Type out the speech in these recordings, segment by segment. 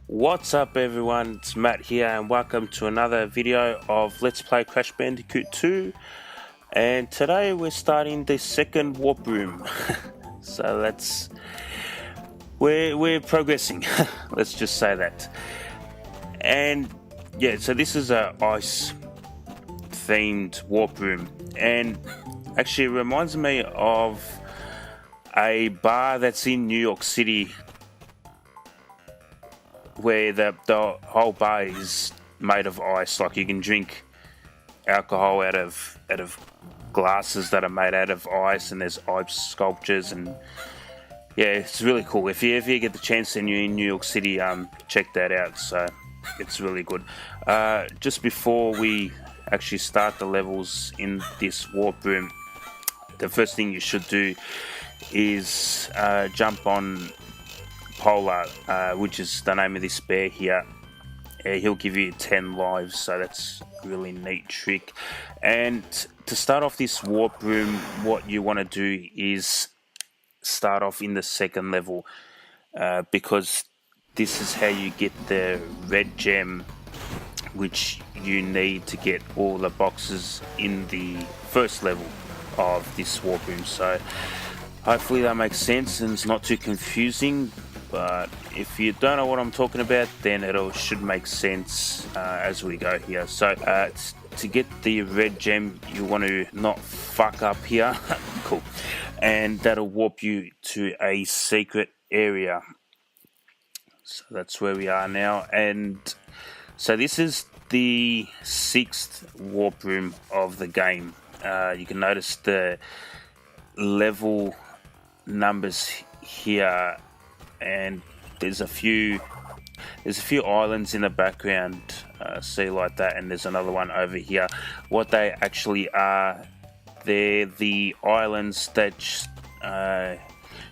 What's up everyone, it's Matt here and welcome to another video of Let's Play Crash Bandicoot 2, and today we're starting the second warp room. So we're progressing. Let's just say that. And yeah, so this is a ice themed warp room, and actually it reminds me of a bar that's in New York City where the whole bar is made of ice. Like, you can drink alcohol out of glasses that are made out of ice, and there's ice sculptures, and yeah, it's really cool. If you ever get the chance and you're in New York City, check that out. So it's really good. Just before we actually start the levels in this warp room, the first thing you should do is jump on Polar, which is the name of this bear here. He'll give you 10 lives, so that's a really neat trick. And to start off this warp room, what you want to do is start off in the second level, because this is how you get the red gem, which you need to get all the boxes in the first level of this warp room. So hopefully that makes sense and it's not too confusing. But if you don't know what I'm talking about, then it should make sense as we go here. So to get the red gem, you want to not fuck up here. Cool. And that'll warp you to a secret area. So that's where we are now. And so this is the 6th warp room of the game. You can notice the level numbers here, and there's a few islands in the background, see, like that, and there's another one over here. What they actually are, they're the islands that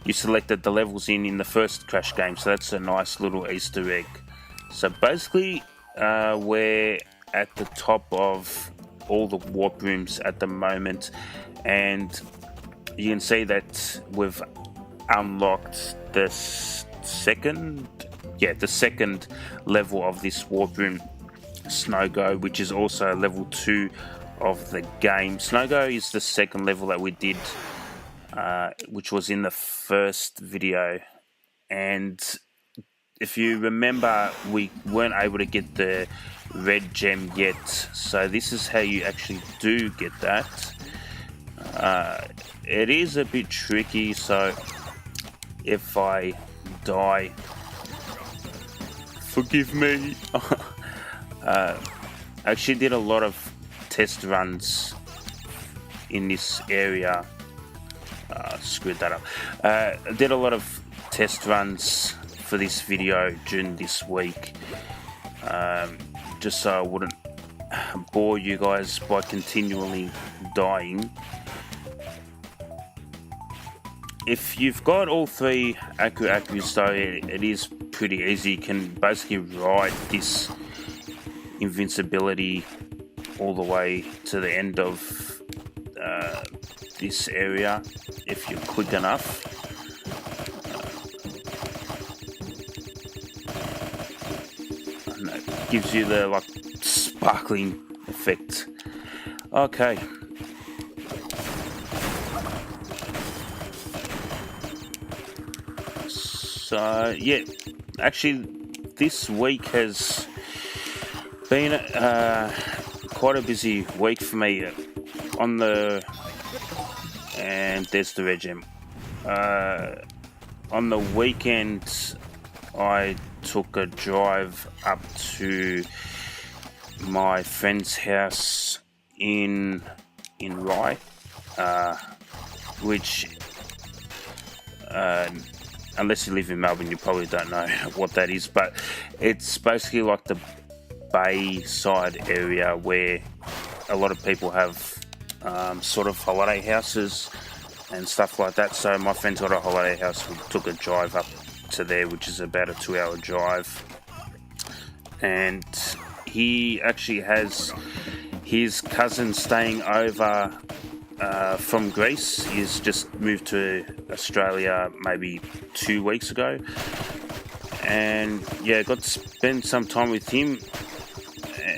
you selected the levels in the first Crash game, so that's a nice little Easter egg. So basically we're at the top of all the warp rooms at the moment, and you can see that we've unlocked the second level of this warp room, Snow Go, which is also level 2 of the game. Snow Go is the second level that we did, which was in the first video, and if you remember, we weren't able to get the red gem yet, so this is how you actually do get that. It is a bit tricky, so if I die, forgive me. I actually did a lot of test runs in this area. Screwed that up. I did a lot of test runs for this video during this week, just so I wouldn't bore you guys by continually dying. If you've got all 3 accuracies, though, it is pretty easy. You can basically ride this invincibility all the way to the end of this area if you're quick enough. And that gives you the sparkling effect. Okay. So yeah, actually this week has been quite a busy week for me. And there's the red gem. On the weekend, I took a drive up to my friend's house in Rye, which unless you live in Melbourne, you probably don't know what that is, but it's basically like the Bayside area where a lot of people have sort of holiday houses and stuff like that. So my friend's got a holiday house. We took a drive up to there, which is about a 2-hour drive, and he actually has his cousin staying over from Greece. He's just moved to Australia maybe 2 weeks ago, and yeah, got to spend some time with him.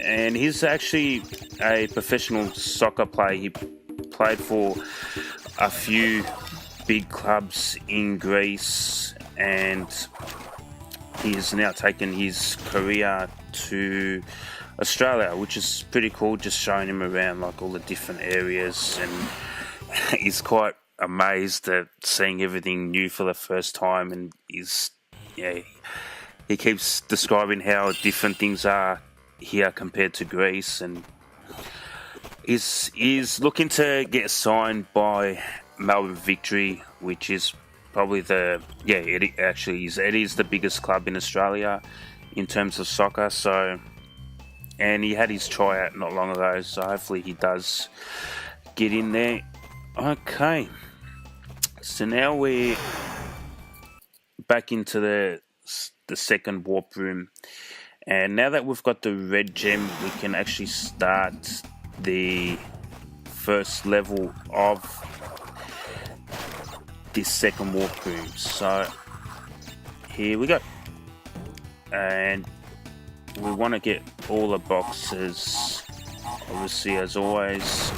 And he's actually a professional soccer player. He played for a few big clubs in Greece, and he's now taken his career to Australia, which is pretty cool. Just showing him around like all the different areas, and he's quite amazed at seeing everything new for the first time. And he keeps describing how different things are here compared to Greece, and is looking to get signed by Melbourne Victory, which is probably it is the biggest club in Australia in terms of soccer. So, and he had his tryout not long ago, so hopefully he does get in there. Okay, so now we're back into the second warp room, and now that we've got the red gem, we can actually start the first level of this second warp room. So here we go, and we want to get all the boxes, obviously, as always.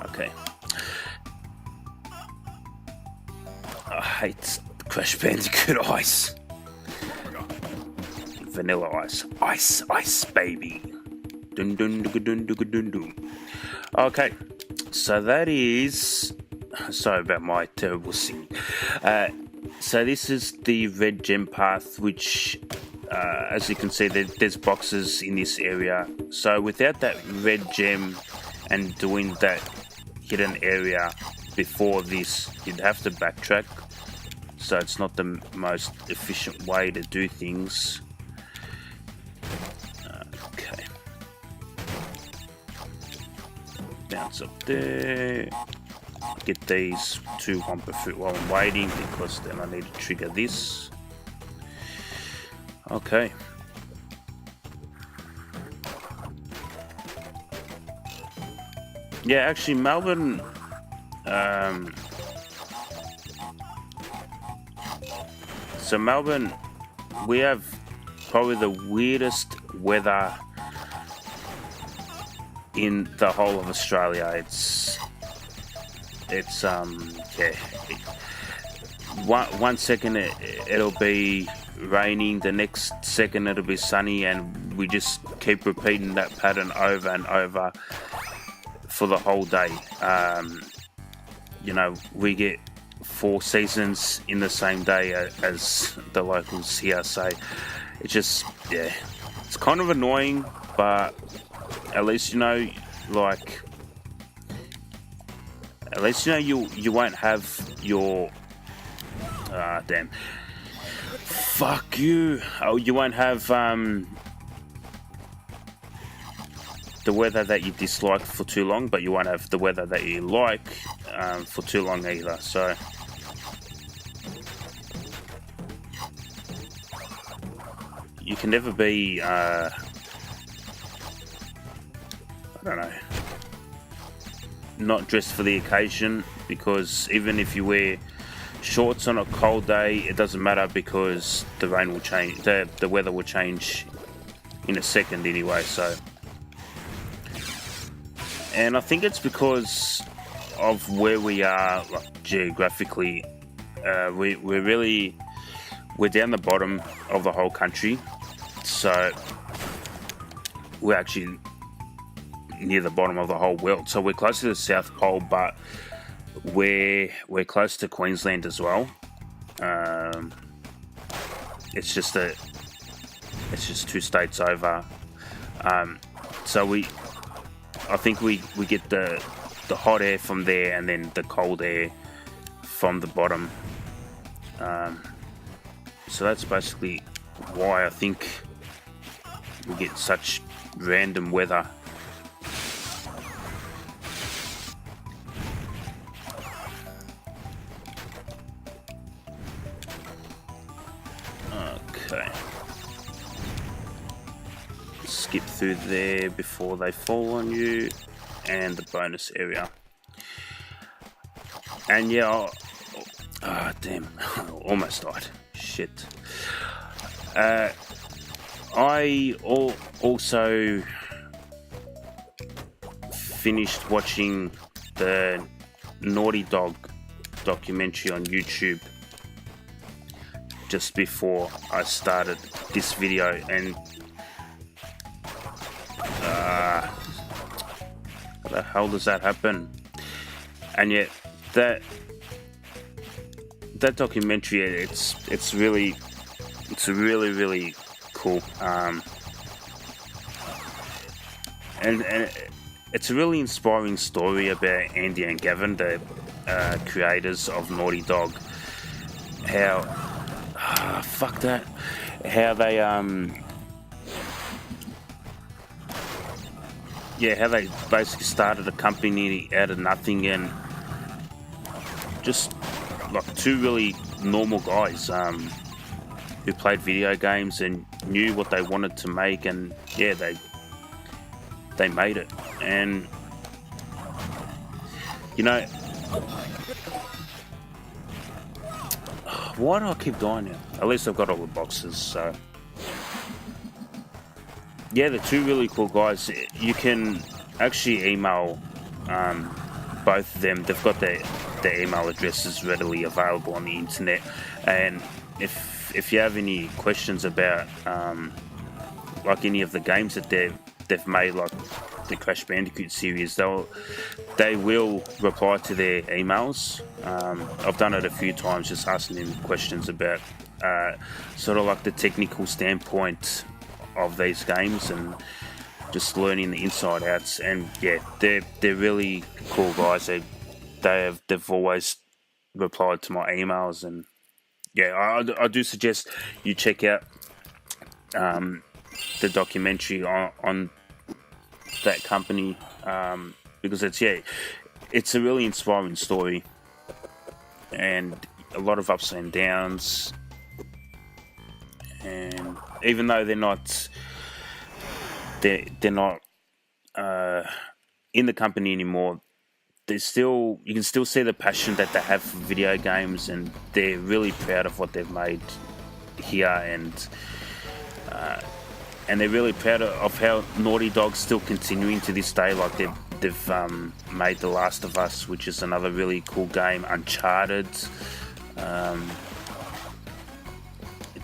Okay. I hate Crash Bandicoot ice. Vanilla ice. Ice, baby. Dun dun dun dun dun dun dun. Okay, so that is... Sorry about my terrible singing. So this is the red gem path, which, as you can see, there's boxes in this area. So without that red gem and doing that hidden area before this, you'd have to backtrack. So it's not the most efficient way to do things. Okay. Bounce up there. Get these two Wumpa fruit while I'm waiting, because then I need to trigger this. Okay. Yeah, actually Melbourne, so Melbourne, we have probably the weirdest weather in the whole of Australia. It's one second it'll be raining, the next second it'll be sunny, and we just keep repeating that pattern over and over for the whole day. We get 4 seasons in the same day as the locals here, so it's just, it's kind of annoying, but at least you won't have your fuck you. Oh, you won't have the weather that you dislike for too long, but you won't have the weather that you like for too long either. So you can never be I don't know, not dressed for the occasion, because even if you wear shorts on a cold day, it doesn't matter, because the rain will change, the weather will change in a second anyway. So, and I think it's because of where we are, like, geographically. We're down the bottom of the whole country, so we're actually near the bottom of the whole world. So we're close to the South Pole, but we're close to Queensland as well. It's just 2 states over. So I think we get the hot air from there, and then the cold air from the bottom. So that's basically why I think we get such random weather. Okay. Skip through there before they fall on you, and the bonus area. And yeah, damn, almost died. Shit. I also finished watching the Naughty Dog documentary on YouTube just before I started this video, and how the hell does that happen? And yet that documentary, it's really cool, and it's a really inspiring story about Andy and Gavin, the creators of Naughty Dog. How fuck that, how they how they basically started a company out of nothing, and just like two really normal guys who played video games and knew what they wanted to make, and yeah, they made it. And you know, why do I keep dying now? At least I've got all the boxes, so yeah, they're two really cool guys. You can actually email both of them. They've got their email addresses readily available on the internet, and if you have any questions about like any of the games that they've made, like the Crash Bandicoot series, they will reply to their emails. I've done it a few times, just asking them questions about sort of like the technical standpoint of these games and just learning the inside outs. And yeah, they're really cool guys. They've always replied to my emails, and yeah, I do suggest you check out the documentary on that company, because it's a really inspiring story, and a lot of ups and downs. And even though they're not in the company anymore, you can still see the passion that they have for video games, and they're really proud of what they've made here, and they're really proud of how Naughty Dog's still continuing to this day. Like they've made The Last of Us, which is another really cool game, Uncharted,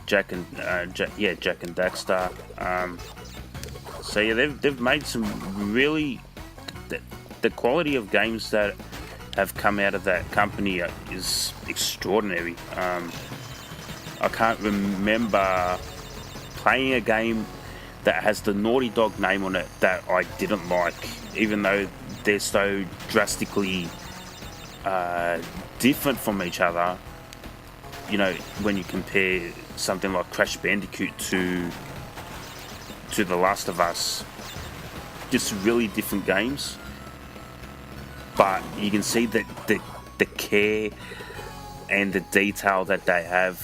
Jack and Daxter. So yeah, they've made some really the quality of games that have come out of that company is extraordinary. I can't remember playing a game that has the Naughty Dog name on it that I didn't like, even though they're so drastically different from each other. You know, when you compare something like Crash Bandicoot to The Last of Us, just really different games. But you can see that the care and the detail that they have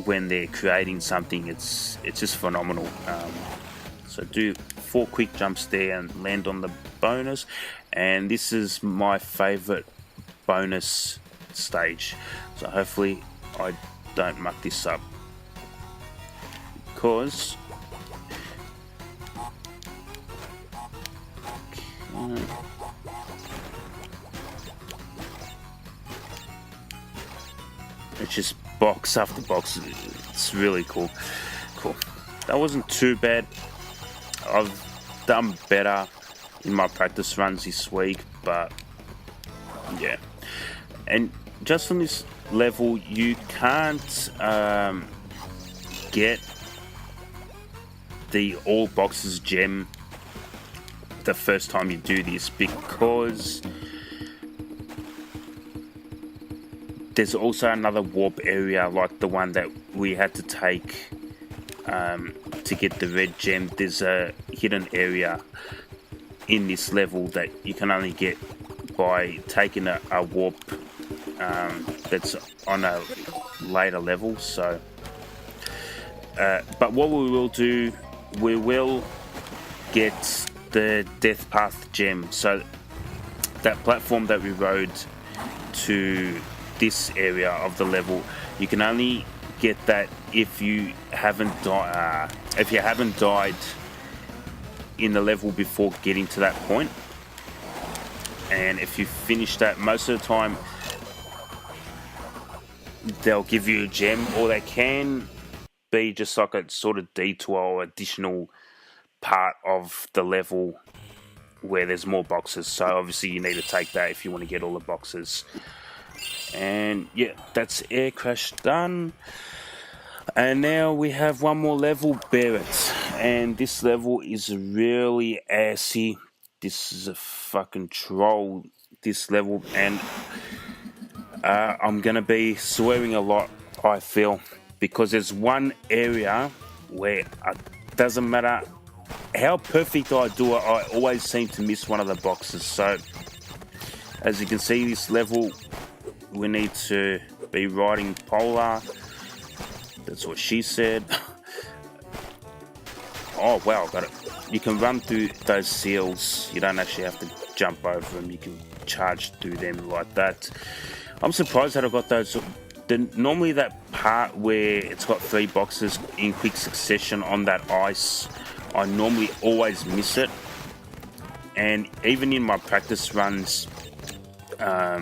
when they're creating something, it's just phenomenal. So do 4 quick jumps there and land on the bonus, and this is my favorite bonus stage, so hopefully I don't muck this up, because it's just box after box. It's really cool. That wasn't too bad. I've done better in my practice runs this week, but yeah. And just on this level, you can't get the all boxes gem the first time you do this, because there's also another warp area like the one that we had to take to get the red gem. There's a hidden area in this level that you can only get by taking a warp that's on a later level. So but what we will do, we will get the Death Path gem. So that platform that we rode to this area of the level, you can only get that if you haven't died in the level before getting to that point. And if you finish that, most of the time they'll give you a gem, or they can be just like a sort of detour or additional part of the level where there's more boxes. So obviously you need to take that if you want to get all the boxes. And yeah, that's Air Crash done. And now we have one more level, Barrett. And this level is really assy. This is a fucking troll, this level. And I'm going to be swearing a lot, I feel. Because there's one area where it doesn't matter how perfect I do it, I always seem to miss one of the boxes. So, as you can see, this level, we need to be riding Polar. That's what she said. Oh wow, got it. You can run through those seals. You don't actually have to jump over them. You can charge through them like that. I'm surprised that I got those. Normally that part where it's got 3 boxes in quick succession on that ice, I normally always miss it. And even in my practice runs, I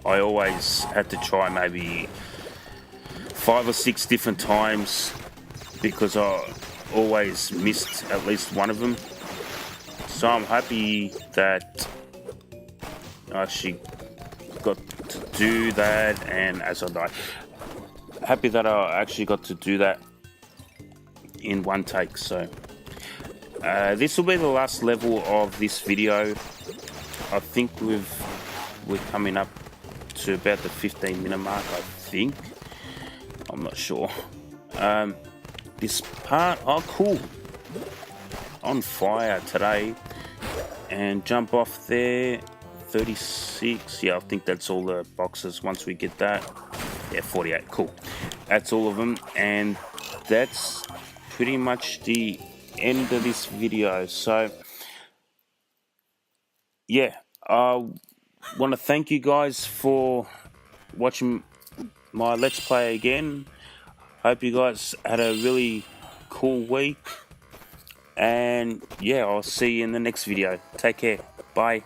always had to try maybe 5 or 6 different times because I always missed at least one of them. So I'm happy that I actually got to do that, and as I died, happy that I actually got to do that in one take. So this will be the last level of this video. I think we're coming up to about the 15-minute mark, I think. I'm not sure. This part, oh cool, on fire today, and jump off there. 36, yeah, I think that's all the boxes. Once we get that, yeah, 48, cool, that's all of them. And that's pretty much the end of this video. So yeah, I want to thank you guys for watching my Let's Play again. Hope you guys had a really cool week, and yeah, I'll see you in the next video. Take care, bye.